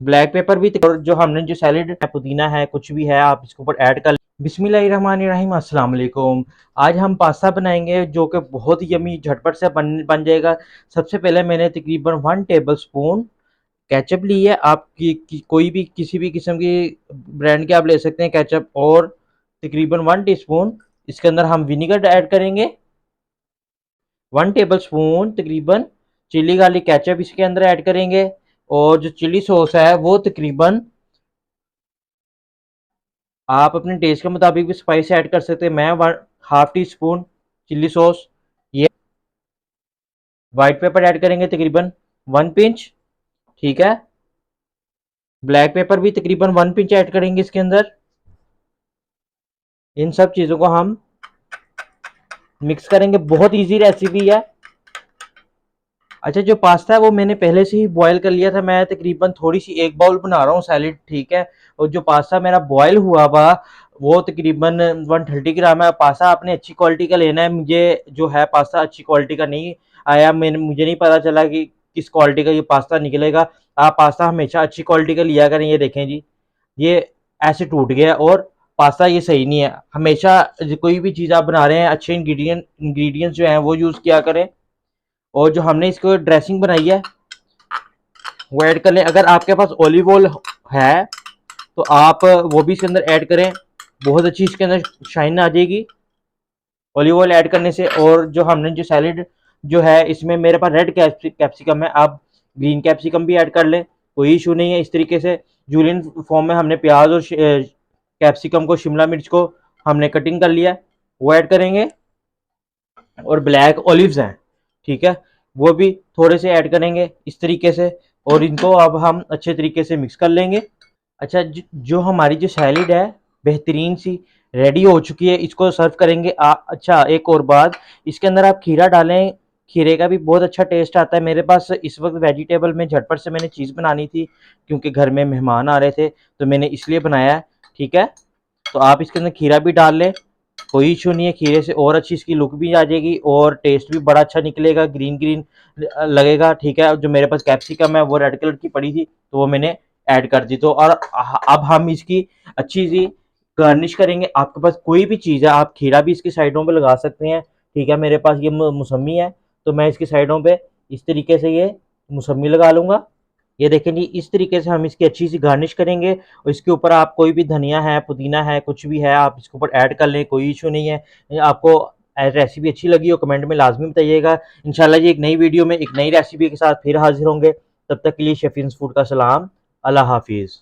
Black pepper भी, और जो हमने जो सैलेड है, पुदीना है, कुछ भी है आप इसके ऊपर ऐड कर। बिस्मिल्लाहिर्रहमानिर्रहीम, अस्सलाम वालेकुम। आज हम पास्ता बनाएंगे जो कि बहुत ही यमी झटपट से बन जाएगा। सबसे पहले मैंने तकरीबन 1 टेबल स्पून केचप ली है। कोई भी किसी भी किस्म की ब्रांड के आप ले सकते हैं केचप। और तकरीबन 1 टीस्पून इसके अंदर हम विनीगर ऐड करेंगे। 1 टेबल स्पून तकरीबन चिली गार्लिक केचप इसके अंदर ऐड करेंगे। और जो चिली सॉस है वो तकरीबन आप अपने टेस्ट के मुताबिक भी स्पाइस ऐड कर सकते हैं। मैं 1/2 टी स्पून चिली सॉस, ये वाइट पेपर ऐड करेंगे तकरीबन 1 पिंच, ठीक है। ब्लैक पेपर भी तकरीबन 1 पिंच ऐड करेंगे इसके अंदर। इन सब चीज़ों को हम मिक्स करेंगे। बहुत इजी रेसिपी है। अच्छा, जो पास्ता है वो मैंने पहले से ही बॉयल कर लिया था। मैं तकरीबन थोड़ी सी 1 बाउल बना रहा हूँ सैलेड, ठीक है। और जो पास्ता मेरा बॉयल हुआ हुआ वो तकरीबन 130 ग्राम है। पास्ता आपने अच्छी क्वालिटी का लेना है। मुझे जो है पास्ता अच्छी क्वालिटी का नहीं आया। मुझे नहीं पता चला कि किस क्वालिटी का ये पास्ता निकलेगा। आप पास्ता हमेशा अच्छी क्वालिटी का लिया करें। ये देखें जी, ये ऐसे टूट गया और पास्ता ये सही नहीं है। हमेशा कोई भी चीज़ आप बना रहे हैं अच्छे इंग्रेडिएंट्स जो हैं वो यूज़ किया करें। और जो हमने इसको ड्रेसिंग बनाई है वो ऐड कर लें। अगर आपके पास ऑलिव ऑयल है तो आप वो भी इसके अंदर ऐड करें। बहुत अच्छी इसके अंदर शाइन आ जाएगी ऑलिव ऑयल ऐड करने से। और जो हमने जो सैलेड जो है इसमें मेरे पास रेड कैप्सिकम है, आप ग्रीन कैप्सिकम भी ऐड कर लें, कोई इशू नहीं है। इस तरीके से जूलियन फॉर्म में हमने प्याज और कैप्सिकम को, शिमला मिर्च को हमने कटिंग कर लिया, वो ऐड करेंगे। और ब्लैक ऑलिव्स हैं, ठीक है, वो भी थोड़े से ऐड करेंगे इस तरीके से। और इनको अब हम अच्छे तरीके से मिक्स कर लेंगे। अच्छा, जो हमारी जो सैलिड है बेहतरीन सी रेडी हो चुकी है, इसको सर्व करेंगे। अच्छा, एक और बात, इसके अंदर आप खीरा डालें, खीरे का भी बहुत अच्छा टेस्ट आता है। मेरे पास इस वक्त वेजिटेबल में झटपट से मैंने चीज़ बनानी थी क्योंकि घर में मेहमान आ रहे थे, तो मैंने इसलिए बनाया है, ठीक है। तो आप इसके अंदर खीरा भी डाल लें, कोई इशू नहीं है। खीरे से और अच्छी इसकी लुक भी आ जाएगी और टेस्ट भी बड़ा अच्छा निकलेगा, ग्रीन ग्रीन लगेगा, ठीक है। जो मेरे पास कैप्सिकम है वो रेड कलर की पड़ी थी तो वो मैंने ऐड कर दी। तो और अब हम इसकी अच्छी सी गार्निश करेंगे। आपके पास कोई भी चीज़ है, आप खीरा भी इसकी साइडों पे लगा सकते हैं, ठीक है। मेरे पास ये मौसमी है तो मैं इसकी साइडों पे इस तरीके से ये मौसमी लगा लूँगा। ये देखें जी, इस तरीके से हम इसकी अच्छी सी गार्निश करेंगे। और इसके ऊपर आप कोई भी धनिया है, पुदीना है, कुछ भी है आप इसके ऊपर ऐड कर लें, कोई इशू नहीं है। आपको रेसिपी अच्छी लगी हो कमेंट में लाजमी बताइएगा। इंशाल्लाह जी एक नई वीडियो में एक नई रेसिपी के साथ फिर हाजिर होंगे। तब तक के लिए शेफिन्स फूड का सलाम। अल्लाह हाफिज़।